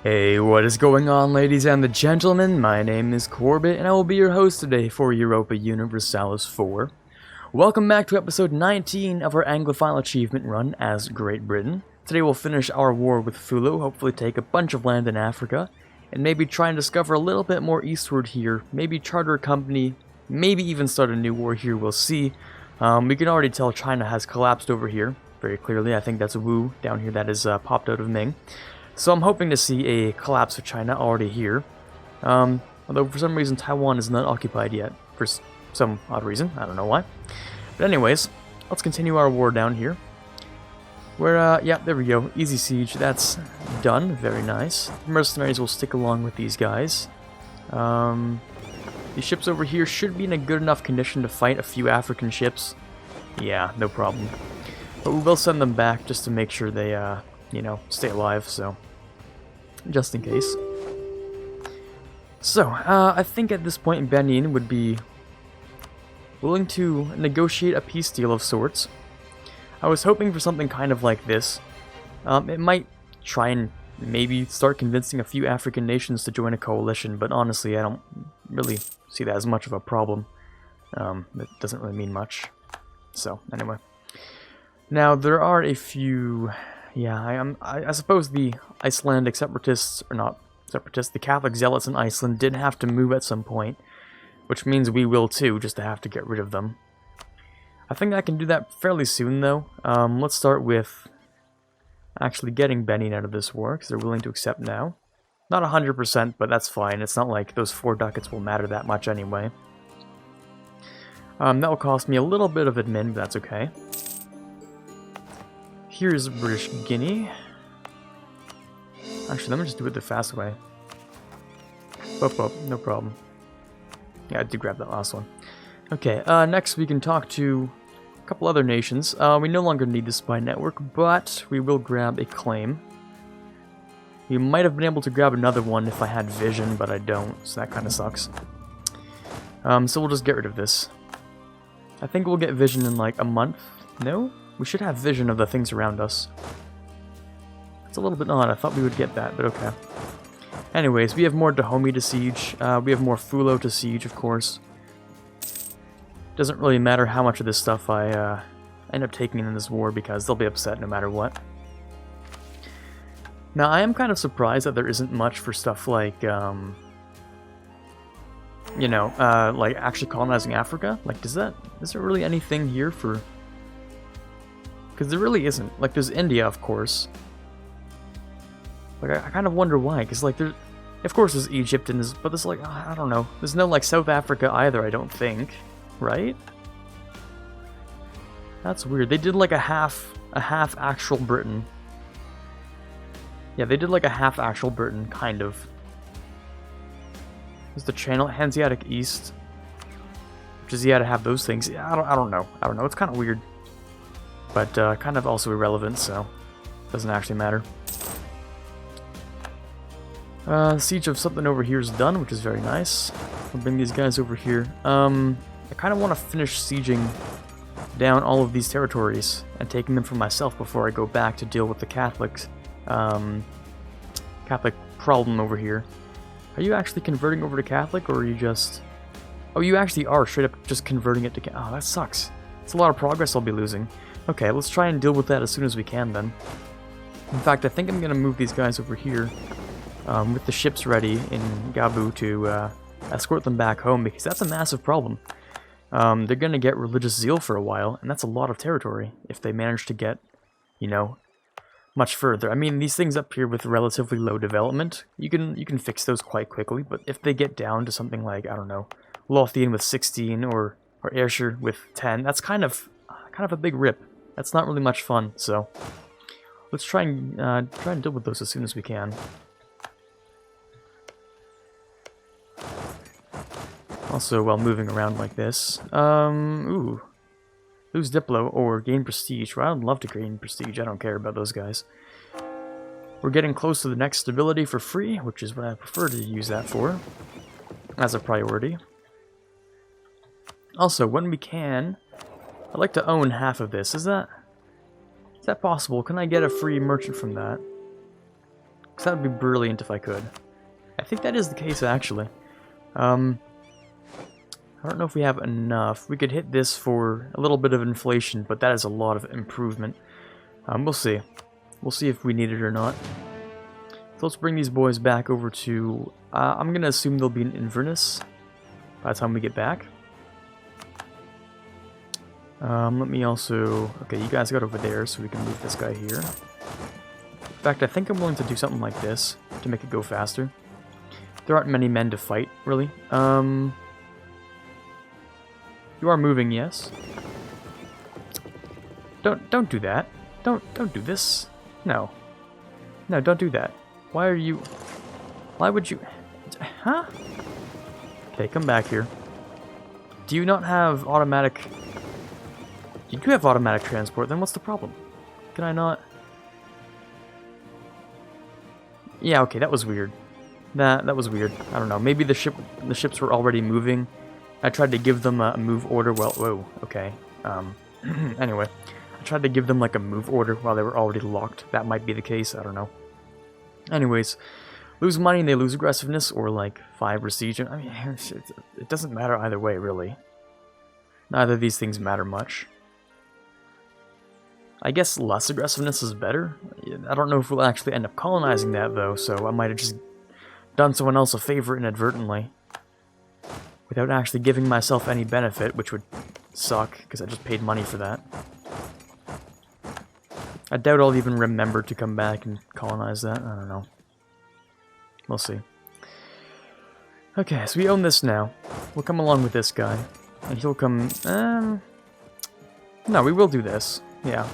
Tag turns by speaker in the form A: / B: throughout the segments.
A: Hey, what is going on, ladies and the gentlemen? My name is Quarbit, and I will be your host today for Europa Universalis 4. Welcome back to episode 19 of our Anglophile achievement run as Great Britain. Today we'll finish our war with Fulu, hopefully take a bunch of land in Africa, and maybe try and discover a little bit more eastward here, maybe charter a company, maybe even start a new war here, we'll see. We can already tell China has collapsed over here, very clearly. I think that's Wu down here that is popped out of Ming. So I'm hoping to see a collapse of China already here. Although for some reason Taiwan is not occupied yet. For some odd reason. I don't know why. But anyways, let's continue our war down here. Where, yeah, there we go. Easy siege. That's done. Very nice. Mercenaries will stick along with these guys. These ships over here should be in a good enough condition to fight a few African ships. Yeah, no problem. But we will send them back just to make sure they, you know, stay alive, so just in case. So, I think at this point Benin would be willing to negotiate a peace deal of sorts. I was hoping for something kind of like this. It might try and maybe start convincing a few African nations to join a coalition, but honestly I don't really see that as much of a problem. It doesn't really mean much. So, anyway. Now, there are a few... Yeah, I suppose the Icelandic separatists, or not separatists, the Catholic zealots in Iceland did have to move at some point, which means we will too, just to have to get rid of them. I think I can do that fairly soon though. Let's start with actually getting Benin out of this war, because they're willing to accept now. Not 100%, but that's fine. It's not like those 4 ducats will matter that much anyway. That will cost me a little bit of admin, but that's okay. Here's British Guinea. Actually, let me just do it the fast way. No problem. Yeah, I did grab that last one. Okay, next we can talk to a couple other nations. We no longer need the spy network, but we will grab a claim. We might have been able to grab another one if I had vision, but I don't, so that kind of sucks. So we'll just get rid of this. I think we'll get vision in like a month. No? We should have vision of the things around us. It's a little bit odd. I thought we would get that, but okay. Anyways, we have more Dahomey to siege. We have more Fulo to siege, of course. Doesn't really matter how much of this stuff I end up taking in this war, because they'll be upset no matter what. Now, I am kind of surprised that there isn't much for stuff like, you know, like actually colonizing Africa. Like, is there really anything here for... Because there really isn't. Like, there's India, of course. Like, I kind of wonder why. Because, like, there's... Of course there's Egypt, and there's... But there's, like, I don't know. There's no, like, South Africa either, I don't think. Right? That's weird. They did, like, a half actual Britain. Yeah, they did, like, a half actual Britain, kind of. There's the Channel, Hanseatic East. Which is, yeah, to have those things. Yeah, I don't know. I don't know. It's kind of weird. But kind of also irrelevant, so doesn't actually matter. Siege of something over here is done, which is very nice. I'll bring these guys over here. I kind of want to finish sieging down all of these territories and taking them for myself before I go back to deal with the Catholic problem over here. Are you actually converting over to Catholic, or are you just... Oh, you actually are straight up just converting it to... Oh, that sucks. It's a lot of progress I'll be losing. Okay, let's try and deal with that as soon as we can, then. In fact, I think I'm going to move these guys over here with the ships ready in Gabu to escort them back home, because that's a massive problem. They're going to get religious zeal for a while, and that's a lot of territory if they manage to get, you know, much further. I mean, these things up here with relatively low development, you can fix those quite quickly, but if they get down to something like, I don't know, Lothian with 16 or Ayrshire with 10, that's kind of a big rip. That's not really much fun, so let's try and deal with those as soon as we can. Also, while moving around like this, ooh, lose Diplo or gain prestige. Well, I'd love to gain prestige. I don't care about those guys. We're getting close to the next stability for free, which is what I prefer to use that for as a priority. Also, when we can, I'd like to own half of this. Is that possible? Can I get a free merchant from that? Because that would be brilliant if I could. I think that is the case, actually. I don't know if we have enough. We could hit this for a little bit of inflation, but that is a lot of improvement. We'll see. We'll see if we need it or not. So let's bring these boys back over to... I'm going to assume they'll be in Inverness by the time we get back. Let me also... Okay, you guys got over there, so we can move this guy here. In fact, I think I'm willing to do something like this to make it go faster. There aren't many men to fight, really. You are moving, yes. Don't do that. Don't do this. No. No, don't do that. Why are you... Why would you... Huh? Okay, come back here. Do you not have automatic... You do have automatic transport, then what's the problem? Can I not... Yeah, okay, that was weird. That was weird. I don't know. Maybe the ships were already moving. I tried to give them a move order. Well, whoa, okay. Anyway, I tried to give them like a move order while they were already locked. That might be the case. I don't know. Anyways, lose money and they lose aggressiveness, or like 5 siege. I mean, it doesn't matter either way, really. Neither of these things matter much. I guess less aggressiveness is better. I don't know if we'll actually end up colonizing that, though, so I might have just done someone else a favor inadvertently. Without actually giving myself any benefit, which would suck, because I just paid money for that. I doubt I'll even remember to come back and colonize that. I don't know. We'll see. Okay, so we own this now. We'll come along with this guy. And he'll come... No, we will do this. Yeah.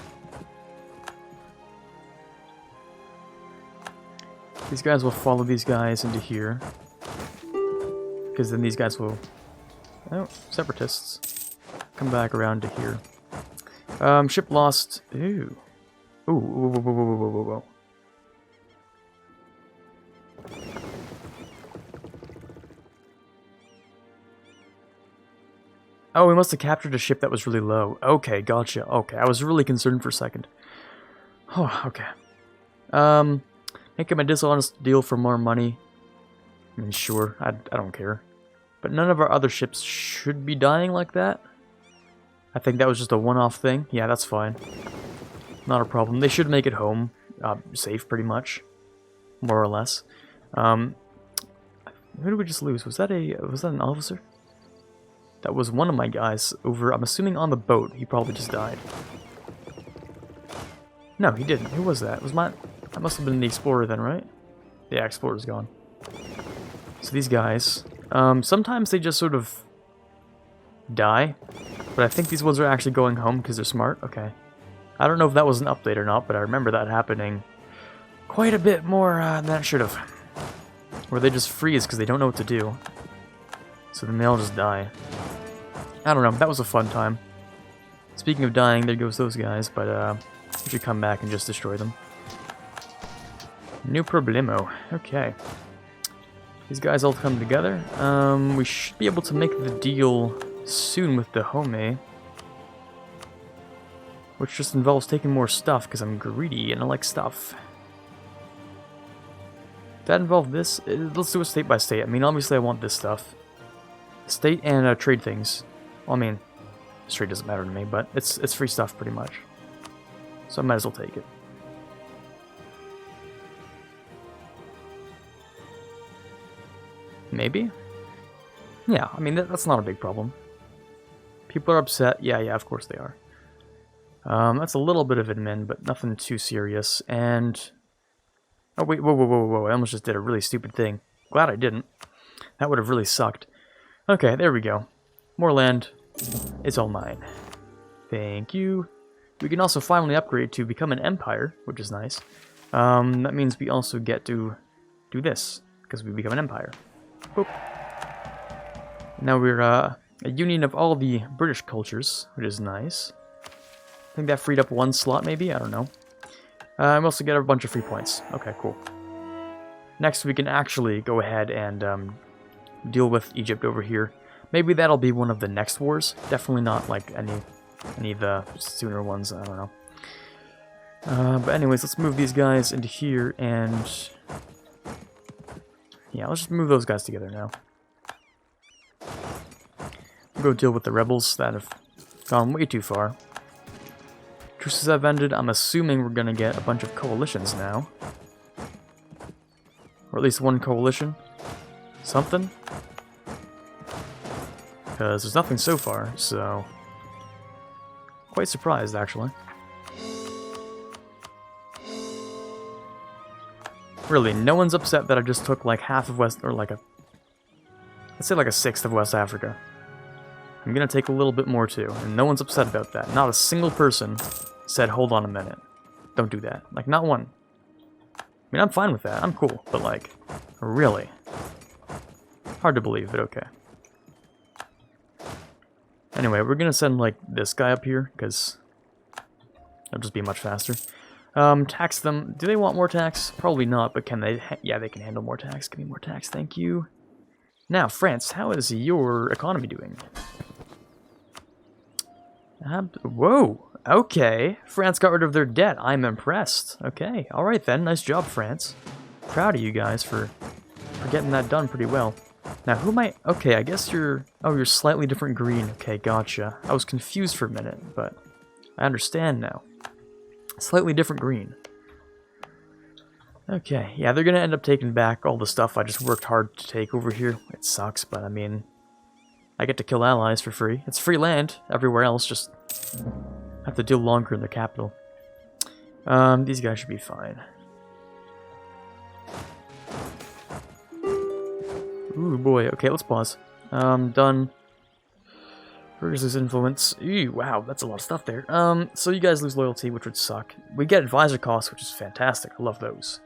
A: These guys will follow these guys into here. Because then these guys will... Oh, separatists. Come back around to here. Ship lost... Ooh. Ooh, whoa, whoa, whoa, whoa, whoa, whoa, whoa. Oh, we must have captured a ship that was really low. Okay, gotcha. Okay, I was really concerned for a second. Oh, okay. Make him a dishonest deal for more money. I mean, sure, I don't care. But none of our other ships should be dying like that. I think that was just a one-off thing. Yeah, that's fine. Not a problem. They should make it home. Safe, pretty much. More or less. Who did we just lose? Was that an officer? That was one of my guys over, I'm assuming on the boat. He probably just died. No, he didn't. Who was that? That must have been the Explorer then, right? Yeah, Explorer's gone. So these guys, sometimes they just sort of die. But I think these ones are actually going home because they're smart. Okay. I don't know if that was an update or not, but I remember that happening quite a bit more than it should have. Where they just freeze because they don't know what to do. So then they all just die. I don't know, that was a fun time. Speaking of dying, there goes those guys, but we should come back and just destroy them. No problemo. Okay. These guys all come together. We should be able to make the deal soon with the Home. Which just involves taking more stuff, because I'm greedy and I like stuff. Does that involve this? Let's do it state by state. I mean, obviously I want this stuff. State and trade things. Well, I mean, trade doesn't matter to me, but it's free stuff pretty much. So I might as well take it. Maybe? Yeah, I mean, that's not a big problem. People are upset. Yeah, of course they are. That's a little bit of admin, but nothing too serious. And... Oh, wait, whoa. I almost just did a really stupid thing. Glad I didn't. That would have really sucked. Okay, there we go. More land. It's all mine. Thank you. We can also finally upgrade to become an empire, which is nice. That means we also get to do this, because we become an empire. Boop. Now we're a union of all the British cultures, which is nice. I think that freed up 1 slot, maybe? I don't know. We also get a bunch of free points. Okay, cool. Next, we can actually go ahead and deal with Egypt over here. Maybe that'll be one of the next wars. Definitely not like any of the sooner ones. I don't know. But anyways, let's move these guys into here, and yeah, let's just move those guys together now. We'll go deal with the rebels that have gone way too far. Truces have ended. I'm assuming we're gonna get a bunch of coalitions now. Or at least one coalition. Something. Because there's nothing so far, so... Quite surprised, actually. Really, no one's upset that I just took like half of West... or like a... let's say like a sixth of West Africa. I'm gonna take a little bit more too, and no one's upset about that. Not a single person said, hold on a minute. Don't do that. Like, not one. I mean, I'm fine with that. I'm cool. But, like, really? Hard to believe, but okay. Anyway, we're gonna send, like, this guy up here, because it'll just be much faster. Tax them. Do they want more tax? Probably not, but can they? Yeah, they can handle more tax. Give me more tax, thank you. Now, France, how is your economy doing? Whoa! Okay, France got rid of their debt. I'm impressed. Okay, alright then. Nice job, France. Proud of you guys for getting that done pretty well. Now, who am I? Okay, I guess you're... oh, you're slightly different green. Okay, gotcha. I was confused for a minute, but I understand now. Slightly different green. Okay, yeah, they're gonna end up taking back all the stuff I just worked hard to take over here. It sucks, but I mean... I get to kill allies for free. It's free land everywhere else, just... have to deal longer in the capital. These guys should be fine. Ooh, boy. Okay, let's pause. Done. Where's this influence? Ew, wow, that's a lot of stuff there. So you guys lose loyalty, which would suck. We get advisor costs, which is fantastic. I love those.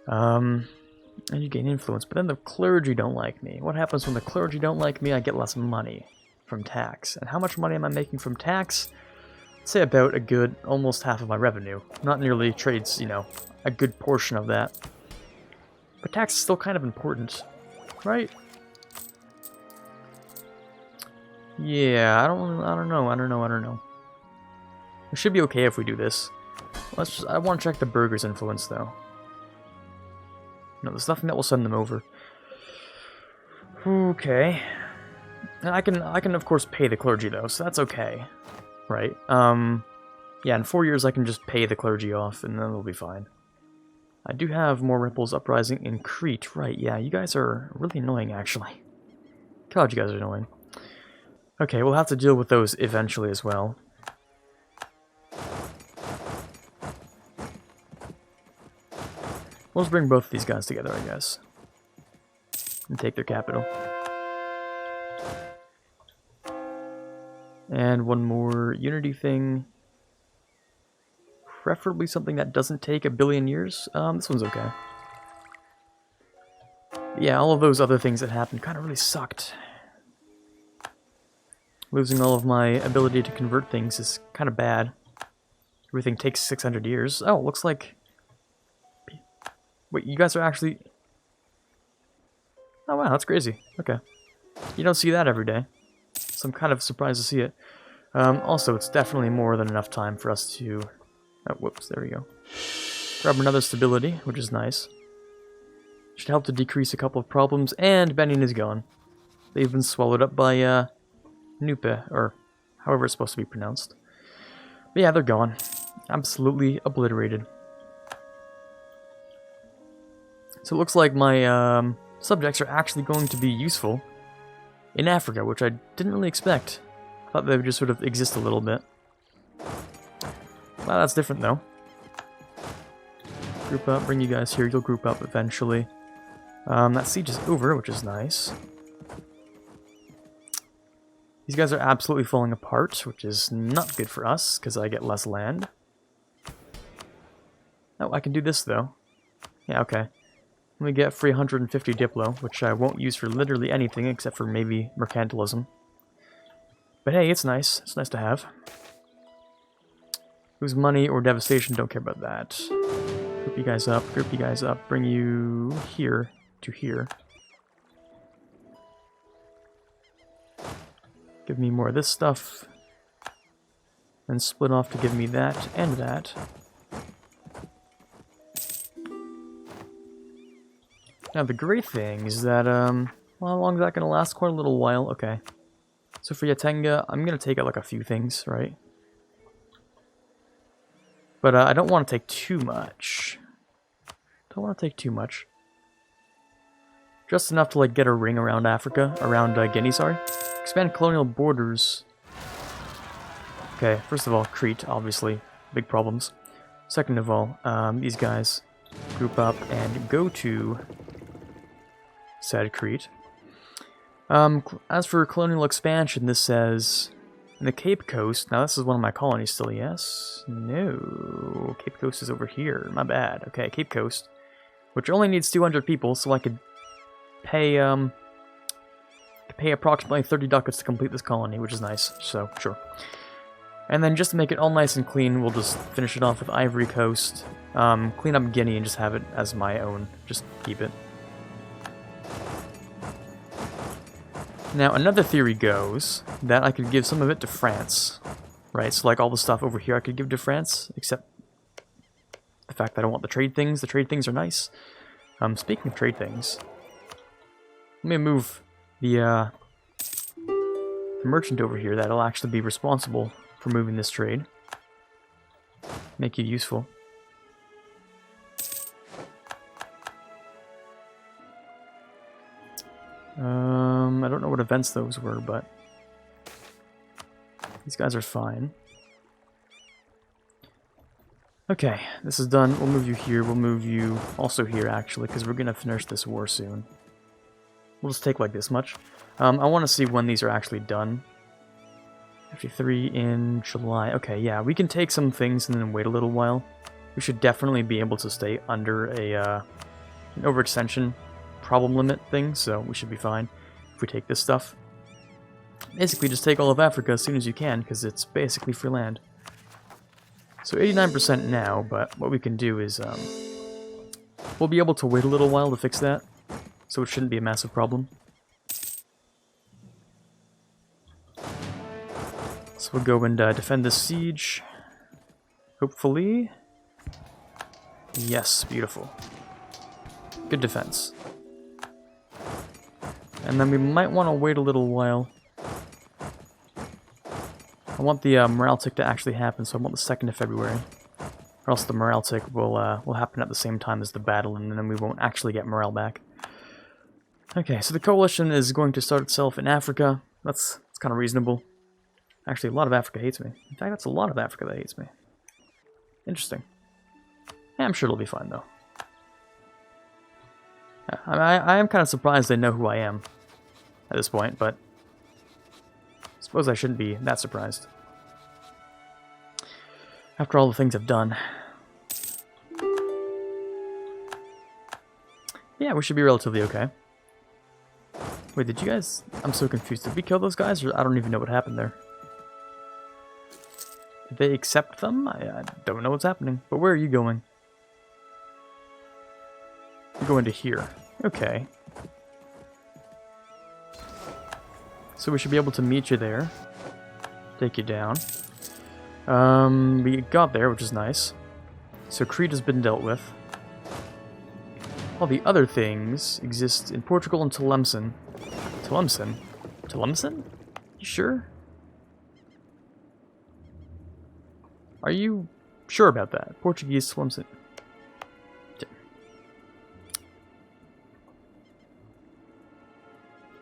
A: And you gain influence, but then the clergy don't like me. What happens when the clergy don't like me? I get less money from tax. And how much money am I making from tax? I'd say about a good, almost half of my revenue. Not nearly trades, you know, a good portion of that. But tax is still kind of important, right? Yeah, I don't know. It should be okay if we do this. I want to check the burghers' influence, though. No, there's nothing that will send them over. Okay. And I can of course pay the clergy though, so that's okay. Right? Yeah, in 4 years I can just pay the clergy off and then it'll be fine. I do have more rebels uprising in Crete, right, yeah, you guys are really annoying actually. God, you guys are annoying. Okay, we'll have to deal with those eventually as well. We'll just bring both of these guys together, I guess. And take their capital. And one more unity thing. Preferably something that doesn't take 1 billion years. This one's okay. Yeah, all of those other things that happened kind of really sucked. Losing all of my ability to convert things is kind of bad. Everything takes 600 years. Oh, looks like... Wait, you guys are actually... Oh wow, that's crazy. Okay. You don't see that every day. So I'm kind of surprised to see it. Also, it's definitely more than enough time for us to... Oh, whoops, there we go. Grab another stability, which is nice. Should help to decrease a couple of problems, and Benin is gone. They've been swallowed up by, Nupe, or however it's supposed to be pronounced. But yeah, they're gone. Absolutely obliterated. So it looks like my subjects are actually going to be useful in Africa, which I didn't really expect. I thought they would just sort of exist a little bit. Wow, that's different though. Group up, bring you guys here, you'll group up eventually. That siege is over, which is nice. These guys are absolutely falling apart, which is not good for us, because I get less land. Oh, I can do this though. Yeah, okay. Let me get 350 Diplo, which I won't use for literally anything except for maybe mercantilism. But hey, it's nice. It's nice to have. Lose money or devastation, don't care about that. Group you guys up, bring you here to here. Give me more of this stuff. And split off to give me that and that. Now, the great thing is that, well, how long is that going to last? Quite a little while. Okay. So for Yatenga, I'm going to take out, like, a few things, right? But I don't want to take too much. Don't want to take too much. Just enough to, like, get a ring around Africa. Around Guinea, sorry. Expand colonial borders. Okay, first of all, Crete, obviously. Big problems. Second of all, these guys group up and go to said Crete. As for colonial expansion, this says in the Cape Coast. Now, this is one of my colonies still, yes? No. Cape Coast is over here. My bad. Okay, Cape Coast. Which only needs 200 people, so I could pay approximately 30 ducats to complete this colony, which is nice, so sure. And then just to make it all nice and clean, we'll just finish it off with Ivory Coast, clean up Guinea and just have it as my own, just keep it. Now, another theory goes that I could give some of it to France, right? So like all the stuff over here I could give to France, except the fact that I want the trade things. The trade things are nice. Speaking of trade things, let me move the merchant over here that'll actually be responsible for moving this trade. Make it useful. I don't know what events those were, but these guys are fine. Okay, this is done. We'll move you here. We'll move you also here, actually, because we're going to finish this war soon. We'll just take like this much. I want to see when these are actually done. 53 in July. Okay, yeah, we can take some things and then wait a little while. We should definitely be able to stay under an overextension problem limit thing, so we should be fine if we take this stuff. Basically, just take all of Africa as soon as you can, because it's basically free land. So 89% now, but what we can do is we'll be able to wait a little while to fix that, so it shouldn't be a massive problem. So we'll go and defend this siege. Hopefully. Yes, beautiful. Good defense. And then we might want to wait a little while. I want the morale tick to actually happen, so I want the 2nd of February. Or else the morale tick will happen at the same time as the battle, and then we won't actually get morale back. Okay, so the coalition is going to start itself in Africa. That's kind of reasonable. Actually, a lot of Africa hates me. In fact, that's a lot of Africa that hates me. Interesting. Yeah, I'm sure it'll be fine, though. Yeah, I am kind of surprised they know who I am at this point, but I suppose I shouldn't be that surprised. After all the things I've done. Yeah, we should be relatively okay. Wait, did you guys... I'm so confused. Did we kill those guys? Or I don't even know what happened there. Did they accept them? I don't know what's happening. But where are you going? You're going to here. Okay. So we should be able to meet you there. Take you down. We got there, which is nice. So Crete has been dealt with. All the other things exist in Portugal and Tlemcen. Tlemcen? Tlemcen? You sure? Are you sure about that? Portuguese Tlemcen.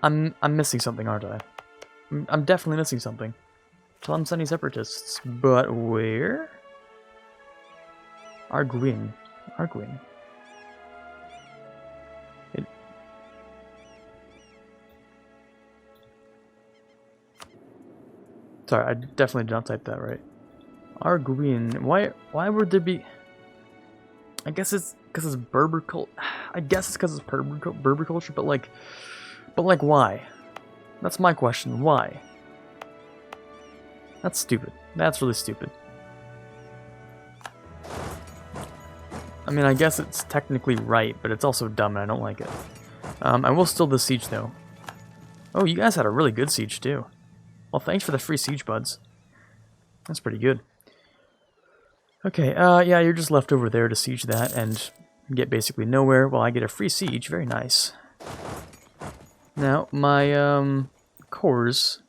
A: I'm missing something, aren't I? I'm definitely missing something. Tlemceni separatists. But where? Arguin. Arguin. Sorry, I definitely did not type that right. Arguin. Why would there be... I guess it's because it's Berber culture. I guess it's because it's Berber culture, but like why? That's my question. Why? That's stupid. That's really stupid. I mean, I guess it's technically right, but it's also dumb and I don't like it. I will still the siege though. Oh, you guys had a really good siege too. Well, thanks for the free siege buds. That's pretty good. Okay, yeah, you're just left over there to siege that, and get basically nowhere while I get a free siege. Very nice. Now, my cores,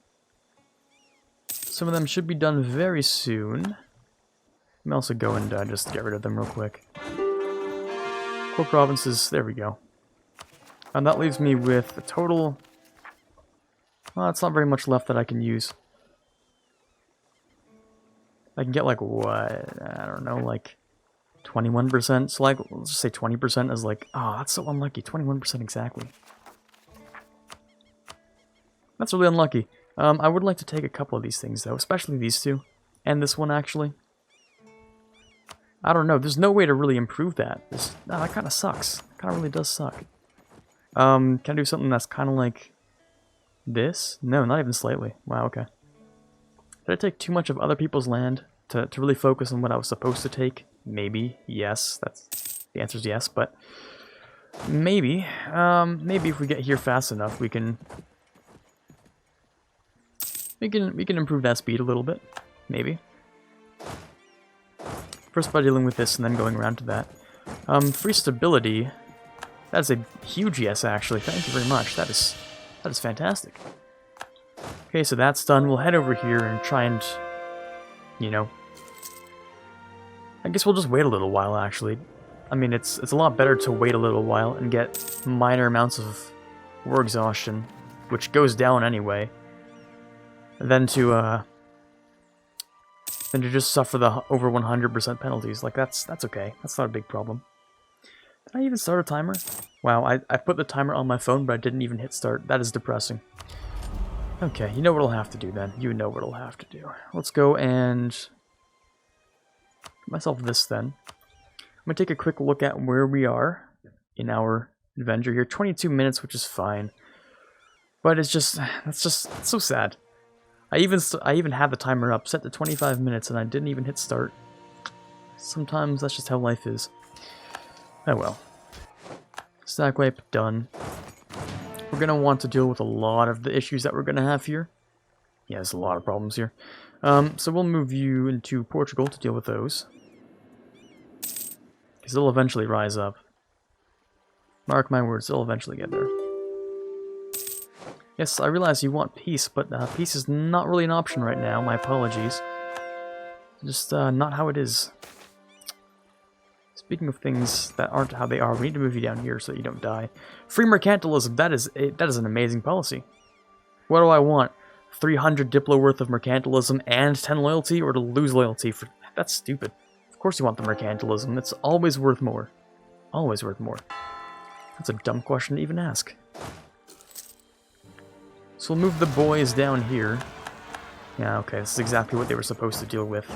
A: some of them should be done very soon. Let me also go and just get rid of them real quick. Core provinces, there we go. And that leaves me with a total... Well, it's not very much left that I can use. I can get like, what? I don't know, like 21%. So like, let's just say 20% is like, oh, that's so unlucky. 21% exactly. That's really unlucky. I would like to take a couple of these things though, especially these two. And this one actually. I don't know, there's no way to really improve that. No, that kind of sucks. Kind of really does suck. Can I do something that's kind of like this? No, not even slightly. Wow, okay. Did I take too much of other people's land to really focus on what I was supposed to take? Maybe, yes. The answer is yes, but maybe. Maybe if we get here fast enough, we can improve that speed a little bit. Maybe. First by dealing with this and then going around to that. Free stability. That's a huge yes, actually. Thank you very much. That is fantastic. Okay, so that's done. We'll head over here and try and, you know, I guess we'll just wait a little while, actually. I mean, it's a lot better to wait a little while and get minor amounts of war exhaustion, which goes down anyway, than to just suffer the over 100% penalties. Like, that's okay. That's not a big problem. Did I even start a timer? Wow, I put the timer on my phone, but I didn't even hit start. That is depressing. Okay, you know what I'll have to do then. You know what I'll have to do. Let's go and get myself this then. I'm going to take a quick look at where we are in our adventure here. 22 minutes, which is fine. But it's just, it's so sad. I even had the timer up, set to 25 minutes, and I didn't even hit start. Sometimes that's just how life is. Oh well. Stack wipe, done. We're going to want to deal with a lot of the issues that we're going to have here. Yeah, there's a lot of problems here. So we'll move you into Portugal to deal with those. Because they'll eventually rise up. Mark my words, they'll eventually get there. Yes, I realize you want peace, but peace is not really an option right now. My apologies. Just not how it is. Speaking of things that aren't how they are, we need to move you down here so that you don't die. Free mercantilism, that is an amazing policy. What do I want? 300 Diplo worth of mercantilism and 10 loyalty, or to lose loyalty? That's stupid. Of course you want the mercantilism. It's always worth more. Always worth more. That's a dumb question to even ask. So we'll move the boys down here. Yeah, okay, this is exactly what they were supposed to deal with.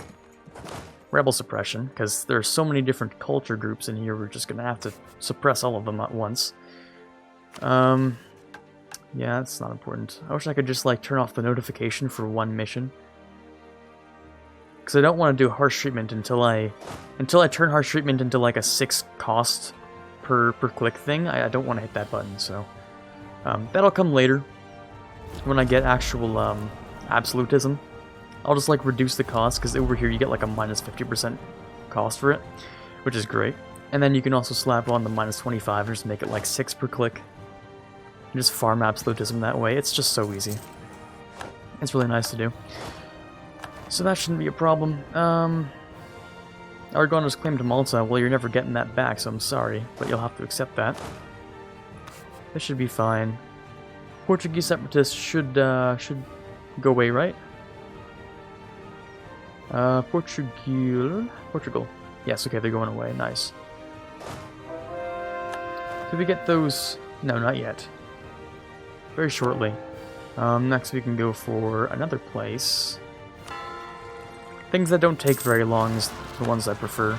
A: Rebel suppression, because there are so many different culture groups in here, we're just going to have to suppress all of them at once. Yeah, that's not important. I wish I could just, like, turn off the notification for one mission. Because I don't want to do harsh treatment until I turn harsh treatment into, like, a 6 cost per click thing. I don't want to hit that button, so... that'll come later, when I get actual, absolutism. I'll just, like, reduce the cost, because over here you get, like, a minus 50% cost for it, which is great. And then you can also slap on the minus 25 and just make it, like, 6 per click. And just farm absolutism that way. It's just so easy. It's really nice to do. So that shouldn't be a problem. Aragon's claim to Malta, well, you're never getting that back, so I'm sorry, but you'll have to accept that. This should be fine. Portuguese separatists should go away, right? Portugal. Yes, okay, they're going away. Nice. Did we get those? No, not yet. Very shortly. Next we can go for another place. Things that don't take very long is the ones I prefer.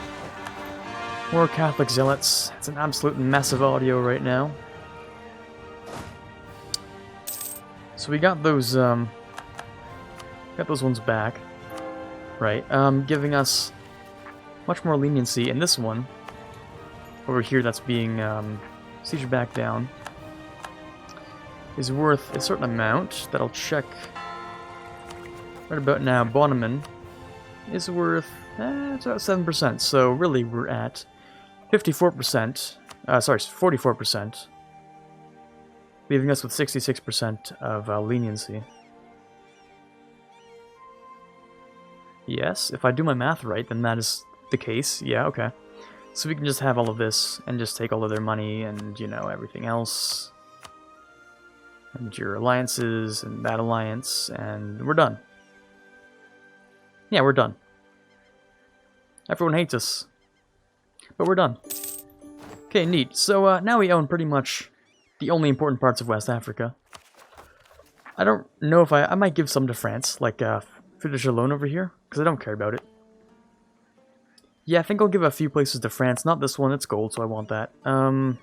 A: More Catholic zealots. It's an absolute mess of audio right now. So we got those ones back. Right, giving us much more leniency, and this one over here that's being sieged back down is worth a certain amount that I'll check right about now. Bonneman is worth it's about 7%, so really we're at 54%, sorry, 44%, leaving us with 66% of leniency. Yes, if I do my math right, then that is the case. Yeah, okay. So we can just have all of this and just take all of their money and, you know, everything else. And your alliances and that alliance, and we're done. Yeah, we're done. Everyone hates us. But we're done. Okay, neat. So now we own pretty much the only important parts of West Africa. I don't know if I might give some to France, like Fouta-Jalon over here, because I don't care about it. Yeah, I think I'll give a few places to France. Not this one, it's gold, so I want that. I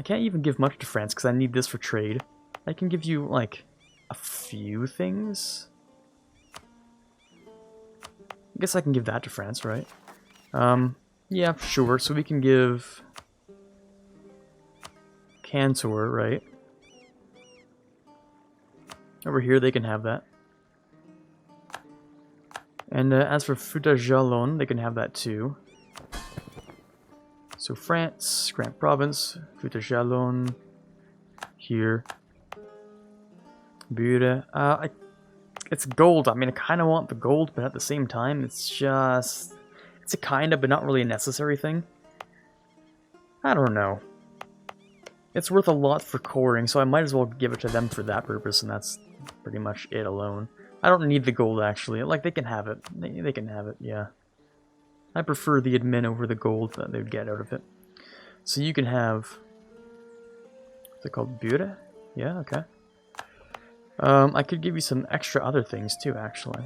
A: can't even give much to France, because I need this for trade. I can give you, like, a few things. I guess I can give that to France, right? Yeah, sure. So we can give Cantor, right? Over here, they can have that. And as for Fouta-Jalon, they can have that too. So France, Grand Province, Fouta-Jalon, here. Bure. It's gold. I mean, I kind of want the gold, but at the same time, it's just... It's a kind of, but not really a necessary thing. I don't know. It's worth a lot for coring, so I might as well give it to them for that purpose, and that's pretty much it alone. I don't need the gold, actually. Like, they can have it. They can have it, yeah. I prefer the admin over the gold that they'd get out of it. So you can have... What's it called? Bure? Yeah, okay. I could give you some extra other things, too, actually.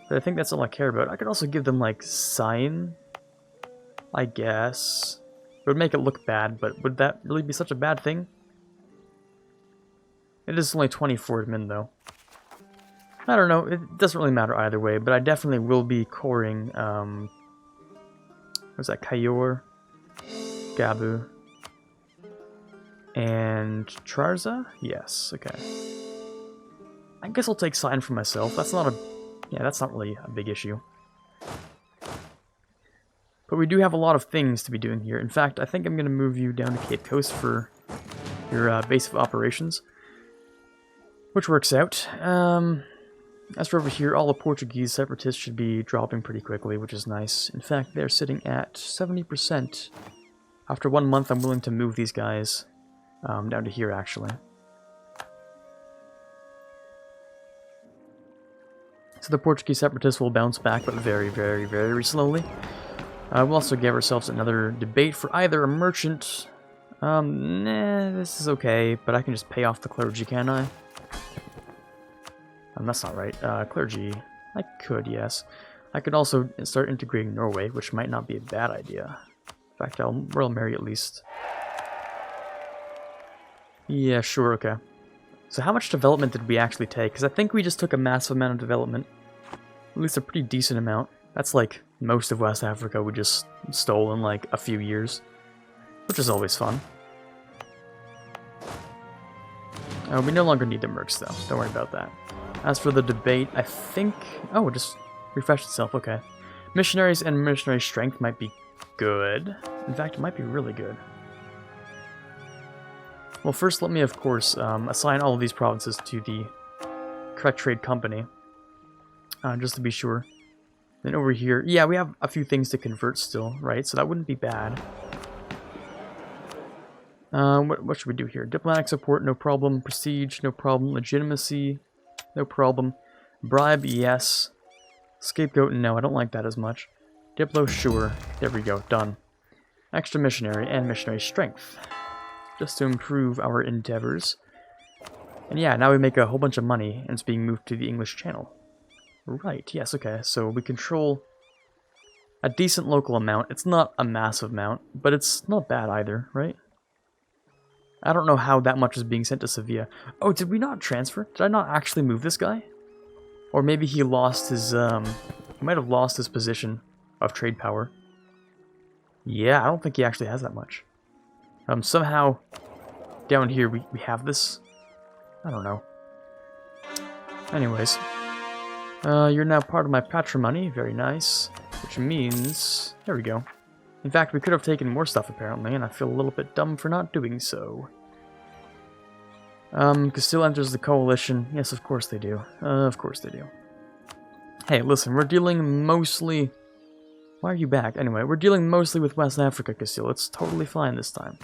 A: But I think that's all I care about. I could also give them, like, sign, I guess. It would make it look bad, but would that really be such a bad thing? It is only 24 admin, though. I don't know, it doesn't really matter either way, but I definitely will be coring, what's that, Kayor, Gabu, and Trarza? Yes, okay. I guess I'll take sign for myself. That's not a... Yeah, that's not really a big issue. But we do have a lot of things to be doing here. In fact, I think I'm going to move you down to Cape Coast for your base of operations. Which works out. As for over here, all the Portuguese separatists should be dropping pretty quickly, which is nice. In fact, they're sitting at 70%. After 1 month, I'm willing to move these guys down to here, actually. So the Portuguese separatists will bounce back, but very, very, very slowly. We'll also give ourselves another debate for either a merchant. Nah, this is okay, but I can just pay off the clergy, can I? That's not right. Clergy. I could, yes. I could also start integrating Norway, which might not be a bad idea. In fact, I'll royal marry at least. Yeah, sure, okay. So how much development did we actually take? Because I think we just took a massive amount of development. At least a pretty decent amount. That's like most of West Africa we just stole in like a few years. Which is always fun. We no longer need the mercs though. Don't worry about that. As for the debate, I think... Oh, it just refreshed itself, okay. Missionaries and missionary strength might be good. In fact, it might be really good. Well, first let me, of course, assign all of these provinces to the correct trade company. Just to be sure. Then over here... Yeah, we have a few things to convert still, right? So that wouldn't be bad. What should we do here? Diplomatic support, no problem. Prestige, no problem. Legitimacy... No problem. Bribe, yes. Scapegoat, no, I don't like that as much. Diplo, sure. There we go, done. Extra missionary and missionary strength. Just to improve our endeavors. And yeah, now we make a whole bunch of money, and it's being moved to the English Channel. Right, yes, okay, so we control a decent local amount. It's not a massive amount, but it's not bad either, right? I don't know how that much is being sent to Sevilla. Oh, did we not transfer? Did I not actually move this guy? Or maybe he lost his, he might have lost his position of trade power. Yeah, I don't think he actually has that much. Somehow, down here we have this. I don't know. Anyways. You're now part of my patrimony, very nice. Which means... there we go. In fact, we could have taken more stuff apparently, and I feel a little bit dumb for not doing so. Castile enters the coalition. Yes, of course they do. Of course they do. Hey, listen, we're dealing mostly... why are you back? Anyway, we're dealing mostly with West Africa, Castile. It's totally fine this time.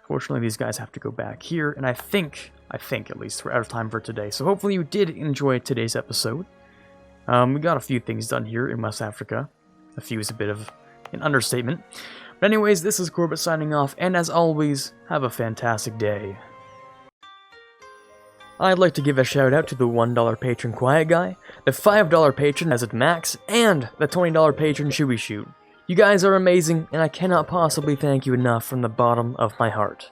A: Fortunately, these guys have to go back here, and I think at least, we're out of time for today. So hopefully you did enjoy today's episode. We got a few things done here in West Africa. A few is a bit of an understatement. But anyways, this is Quarbit signing off, and as always, have a fantastic day. I'd like to give a shout out to the $1 patron Quiet Guy, the $5 patron As It Max, and the $20 patron Chewy Shoot. You guys are amazing, and I cannot possibly thank you enough from the bottom of my heart.